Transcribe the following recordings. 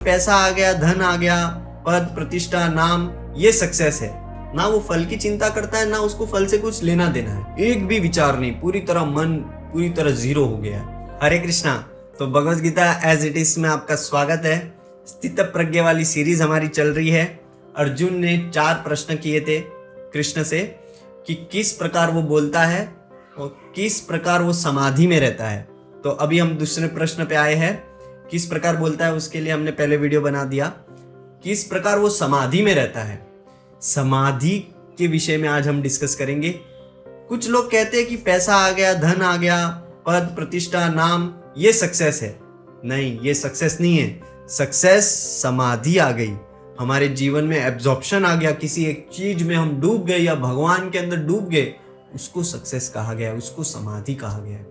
पैसा आ गया, धन आ गया, पद प्रतिष्ठा नाम, ये सक्सेस है। ना वो फल की चिंता करता है, ना उसको फल से कुछ लेना देना है। एक भी विचार नहीं, पूरी तरह मन पूरी तरह जीरो हो गया है। हरे कृष्णा। तो Bhagavad Gita as it is में आपका स्वागत है। स्थित प्रज्ञ वाली सीरीज हमारी चल रही है। अर्जुन ने 4 प्रश्न किए थे कृष्ण से कि किस प्रकार वो बोलता है और किस प्रकार वो समाधि में रहता है। तो अभी हम दूसरे प्रश्न पे आए हैं। किस प्रकार बोलता है उसके लिए हमने पहले वीडियो बना दिया। किस प्रकार वो समाधि में रहता है, समाधि के विषय में आज हम डिस्कस करेंगे। कुछ लोग कहते हैं कि पैसा आ गया, धन आ गया, पद प्रतिष्ठा नाम, ये सक्सेस है। नहीं, ये सक्सेस नहीं है। सक्सेस समाधि आ गई, हमारे जीवन में एब्जॉर्प्शन आ गया, किसी एक चीज में हम डूब गए या भगवान के अंदर डूब गए, उसको सक्सेस कहा गया है, उसको समाधि कहा गया है।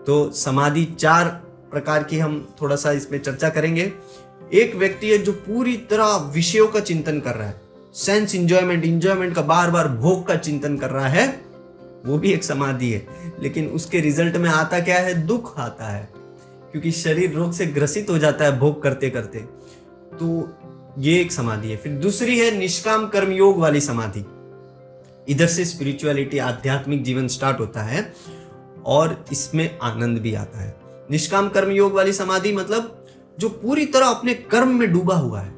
तो समाधि 4 प्रकार की हम थोड़ा सा इसमें चर्चा करेंगे। एक व्यक्ति है जो पूरी तरह विषयों का चिंतन कर रहा है, सेंस इंजॉयमेंट का बार बार भोग का चिंतन कर रहा है, वो भी एक समाधि है। लेकिन उसके रिजल्ट में आता क्या है? दुख आता है, क्योंकि शरीर रोग से ग्रसित हो जाता है भोग करते करते। तो ये एक समाधि है। फिर दूसरी है निष्काम कर्म योग वाली समाधि। इधर से स्पिरिचुअलिटी, आध्यात्मिक जीवन स्टार्ट होता है और इसमें आनंद भी आता है। निष्काम कर्म योग वाली समाधि मतलब जो पूरी तरह अपने कर्म में डूबा हुआ है।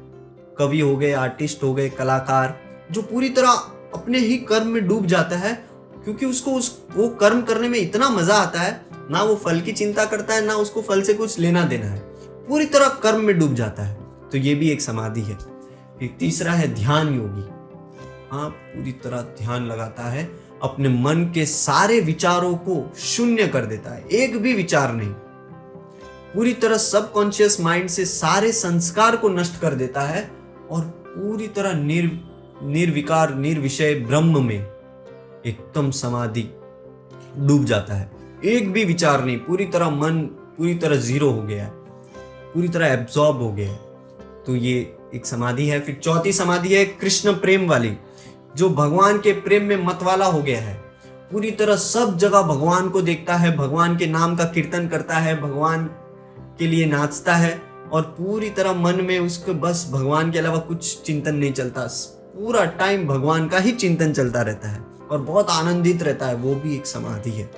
कवि हो गए, आर्टिस्ट हो गए, कलाकार, जो पूरी तरह अपने ही कर्म में डूब जाता है, क्योंकि उसको वो कर्म करने में इतना मजा आता है, ना वो फल की चिंता करता है, ना उसको फल से कुछ लेना देना है, पूरी तरह कर्म में डूब जाता है। तो ये भी एक समाधि है। फिर तीसरा है ध्यान योगी। हाँ, पूरी तरह ध्यान लगाता है, अपने मन के सारे विचारों को शून्य कर देता है, एक भी विचार नहीं, पूरी तरह सबकॉन्शियस माइंड से सारे संस्कार को नष्ट कर देता है और पूरी तरह निर्विकार निर्विषय ब्रह्म में एकदम समाधि डूब जाता है। एक भी विचार नहीं, पूरी तरह मन पूरी तरह जीरो हो गया है, पूरी तरह एब्जॉर्ब हो गया है। तो ये एक समाधि है। फिर चौथी समाधि है कृष्ण प्रेम वाली, जो भगवान के प्रेम में मतवाला हो गया है, पूरी तरह सब जगह भगवान को देखता है, भगवान के नाम का कीर्तन करता है, भगवान के लिए नाचता है और पूरी तरह मन में उसको बस भगवान के अलावा कुछ चिंतन नहीं चलता, पूरा टाइम भगवान का ही चिंतन चलता रहता है और बहुत आनंदित रहता है। वो भी एक समाधि है,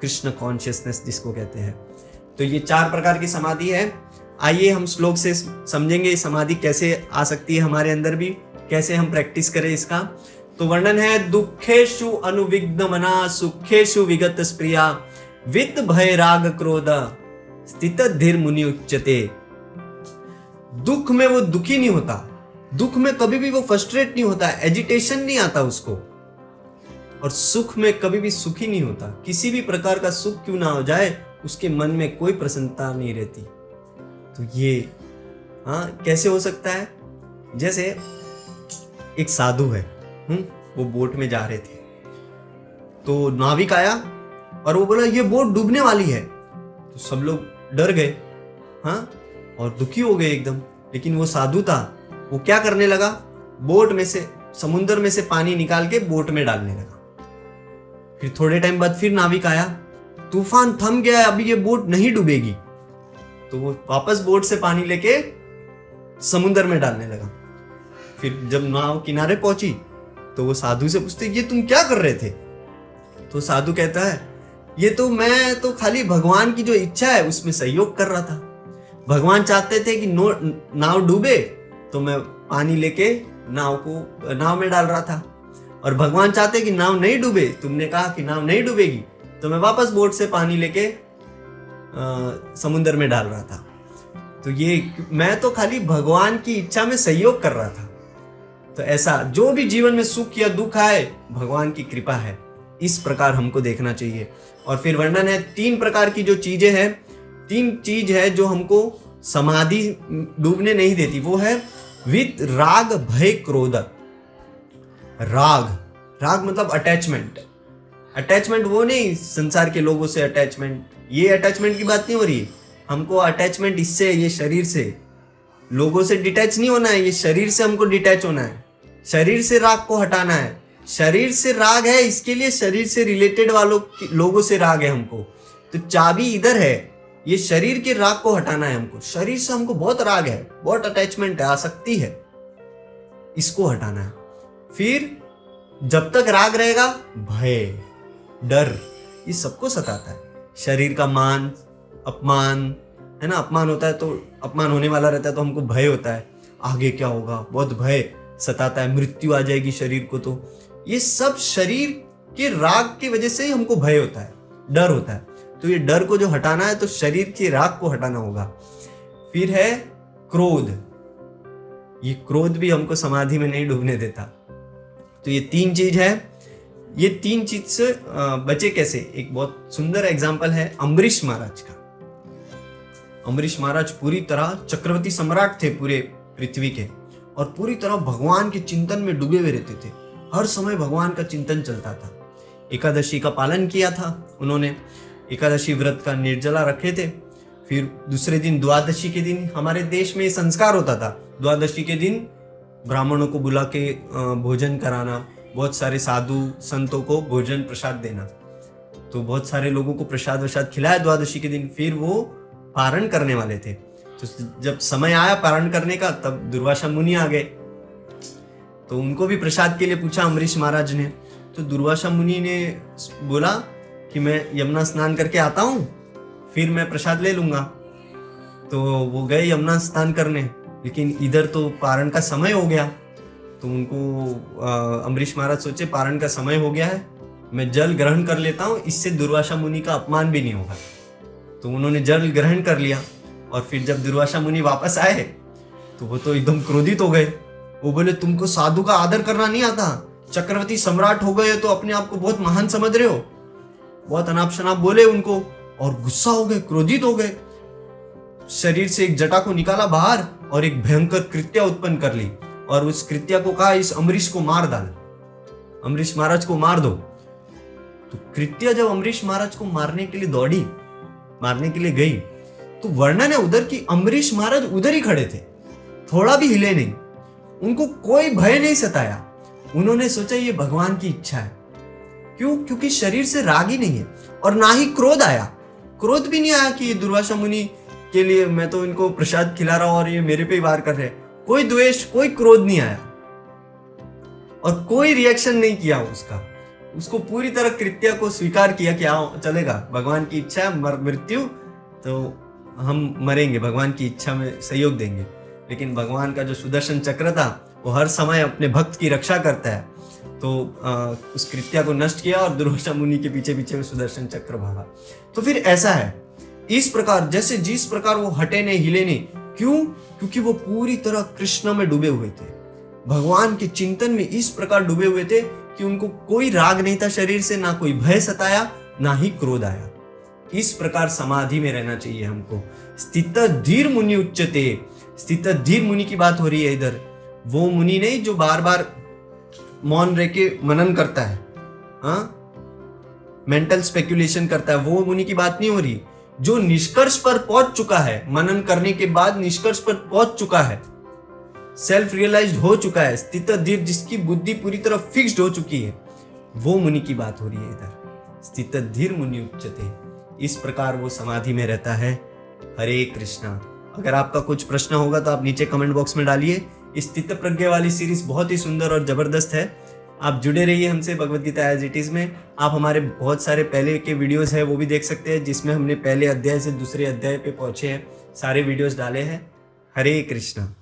कृष्ण कॉन्शियसनेस जिसको कहते हैं। तो ये 4 प्रकार की समाधि है। आइए हम श्लोक से समझेंगे समाधि कैसे आ सकती है हमारे अंदर भी, कैसे हम प्रैक्टिस करें इसका। तो वर्णन है, दुखेषु अनुविग्न मना, सुखेषु विगत स्प्रिया, वित्त भय राग क्रोध, स्थित धीर मुनि उच्यते। दुख में वो दुखी नहीं होता, दुख में कभी भी वो फ्रस्ट्रेट नहीं होता, एजिटेशन नहीं आता उसको, और सुख में कभी भी सुखी नहीं होता। किसी भी प्रकार का सुख क्यों ना हो जाए, उसके मन में कोई प्रसन्नता नहीं रहती। तो ये कैसे हो सकता है? जैसे एक साधु है, वो बोट में जा रहे थे, तो नाविक आया और वो बोला ये बोट डूबने वाली है। तो सब लोग डर गए, और दुखी हो गए एकदम। लेकिन वो साधु था, वो क्या करने लगा? बोट में से, समुद्र में से पानी निकाल के बोट में डालने लगा। फिर थोड़े टाइम बाद फिर नाविक आया, तूफान थम गया है, अभी ये बोट नहीं डूबेगी। तो वो वापस बोट से पानी लेके समुद्र में डालने लगा। फिर जब नाव किनारे पहुंची तो वो साधु से पूछते, ये तुम क्या कर रहे थे? तो साधु कहता है, ये तो मैं तो खाली भगवान की जो इच्छा है उसमें सहयोग कर रहा था। भगवान चाहते थे कि नाव डूबे, तो मैं पानी लेके नाव में डाल रहा था, और भगवान चाहते कि नाव नहीं डूबे, तुमने कहा कि नाव नहीं डूबेगी, तो मैं वापस बोट से पानी लेके समुद्र में डाल रहा था। तो ये मैं तो खाली भगवान की इच्छा में सहयोग कर रहा था। तो ऐसा जो भी जीवन में सुख या दुख आए, भगवान की कृपा है, इस प्रकार हमको देखना चाहिए। और फिर वर्णन है 3 प्रकार की जो चीजें हैं, 3 चीज है जो हमको समाधि डूबने नहीं देती। वो है वित्त, राग, भय, क्रोध। राग मतलब अटैचमेंट। अटैचमेंट वो नहीं संसार के लोगों से अटैचमेंट, ये अटैचमेंट की बात नहीं हो रही। हमको अटैचमेंट इससे, ये शरीर से, लोगों से डिटैच नहीं होना है, ये शरीर से हमको डिटैच होना है। शरीर से राग को हटाना है। शरीर से राग है, इसके लिए शरीर से रिलेटेड लोगों से राग है हमको। तो चाबी इधर है, ये शरीर के राग को हटाना है हमको। शरीर से हमको बहुत राग है, बहुत अटैचमेंट है, आसक्ति है, इसको हटाना है। फिर जब तक राग रहेगा, भय, डर, ये सबको सताता है। शरीर का मान, अपमान, है ना, अपमान होता है तो अपमान होने वाला रहता है तो हमको भय होता है, आगे क्या होगा, बहुत भय सताता है, मृत्यु आ जाएगी शरीर को। तो ये सब शरीर के राग की वजह से ही हमको भय होता है, डर होता है। तो ये डर को जो हटाना है तो शरीर के राग को हटाना होगा। फिर है क्रोध। ये क्रोध भी हमको समाधि में नहीं डूबने देता। तो ये 3 चीज है। ये 3 चीज से बचे कैसे? एक बहुत सुंदर एग्जाम्पल है अम्बरीश महाराज का। अम्बरीश महाराज पूरी तरह चक्रवर्ती सम्राट थे पूरे पृथ्वी के, और पूरी तरह भगवान के चिंतन में डूबे हुए रहते थे। हर समय भगवान का चिंतन चलता था। एकादशी का पालन किया था उन्होंने, एकादशी व्रत का निर्जला रखे थे। फिर दूसरे दिन द्वादशी के दिन हमारे देश में संस्कार होता था। द्वादशी के दिन ब्राह्मणों को बुला के भोजन कराना, बहुत सारे साधु संतों को भोजन प्रसाद देना। तो बहुत सारे लोगों को प्रसाद वसाद खिलाया द्वादशी के दिन। फिर वो पारण करने वाले थे। तो जब समय आया पारण करने का, तब दुर्वासा मुनि आ गए। तो उनको भी प्रसाद के लिए पूछा अम्बरीश महाराज ने। तो दुर्वासा मुनि ने बोला कि मैं यमुना स्नान करके आता हूँ, फिर मैं प्रसाद ले लूंगा। तो वो गए यमुना स्नान करने, लेकिन इधर तो पारण का समय हो गया। तो उनको अम्बरीश महाराज सोचे पारण का समय हो गया है, मैं जल ग्रहण कर लेता हूँ, इससे दुर्वासा मुनि का अपमान भी नहीं होगा। तो उन्होंने जल ग्रहण कर लिया। और फिर जब दुर्वासा मुनि वापस आए तो वो तो एकदम क्रोधित हो गए। वो बोले तुमको साधु का आदर करना नहीं आता, चक्रवर्ती सम्राट हो गए तो अपने आप को बहुत महान समझ रहे हो। बहुत अनाप शनाप बोले उनको और गुस्सा हो गए, क्रोधित हो गए। शरीर से एक जटा को निकाला बाहर और एक भयंकर कृत्या उत्पन्न कर ली, और उस कृत्या को कहा इस अम्बरीश को मार डाल, अम्बरीश महाराज को मार दो। तो कृत्या जब अम्बरीश महाराज को मारने के लिए दौड़ी, मारने के लिए गई, तो वर्णन है उधर कि अम्बरीश महाराज उधर ही खड़े थे, थोड़ा भी हिले नहीं, उनको कोई भय नहीं सताया। उन्होंने सोचा ये भगवान की इच्छा है। क्यों? क्योंकि शरीर से राग ही नहीं है, और ना ही क्रोध आया। क्रोध भी नहीं आया कि ये दुर्वासा मुनि के लिए मैं तो इनको प्रसाद खिला रहा हूं और ये मेरे पे ही वार कर रहे हैं। कोई द्वेष, कोई क्रोध नहीं आया, और कोई रिएक्शन नहीं किया उसका। उसको पूरी तरह कृत्या को स्वीकार किया कि आओ चलेगा, भगवान की इच्छा है, मृत्यु तो हम मरेंगे, भगवान की इच्छा में सहयोग देंगे। लेकिन भगवान का जो सुदर्शन चक्र था वो हर समय अपने भक्त की रक्षा करता है। तो उस कृत्या को नष्ट किया और दुर्वासा मुनि के पीछे पीछे सुदर्शन चक्र भागा। तो फिर ऐसा है, इस प्रकार जैसे जिस प्रकार वो हटे नहीं, हिले नहीं। क्यों? क्योंकि वो पूरी तरह कृष्ण में डूबे हुए थे, भगवान के चिंतन में इस प्रकार डूबे हुए थे कि उनको कोई राग नहीं था शरीर से, ना कोई भय सताया, ना ही क्रोध आया। इस प्रकार समाधि में रहना चाहिए हमको। स्थित धीर मुनि उच्चते, स्थित धीर मुनि की बात हो रही है इधर। वो मुनि नहीं जो बार बार मौन रह के मनन करता है, मेंटल स्पेक्युलेशन करता है, वो मुनि की बात नहीं हो रही। जो निष्कर्ष पर पहुंच चुका है, मनन करने के बाद निष्कर्ष पर पहुंच चुका है, सेल्फ रियलाइज्ड हो चुका है, स्थित धीर, जिसकी बुद्धि पूरी तरह फिक्स्ड हो चुकी है, वो मुनि की बात हो रही है इधर। स्थित धीर मुनि उच्चते, इस प्रकार वो समाधि में रहता है। हरे कृष्णा। अगर आपका कुछ प्रश्न होगा तो आप नीचे कमेंट बॉक्स में डालिए। स्थित प्रज्ञा वाली सीरीज बहुत ही सुंदर और जबरदस्त है। आप जुड़े रहिए हमसे Bhagavad Gita as it is में। आप हमारे बहुत सारे पहले के वीडियोस हैं वो भी देख सकते हैं, जिसमें हमने पहले अध्याय से दूसरे अध्याय पे पहुंचे हैं, सारे वीडियोस डाले हैं। हरे कृष्णा।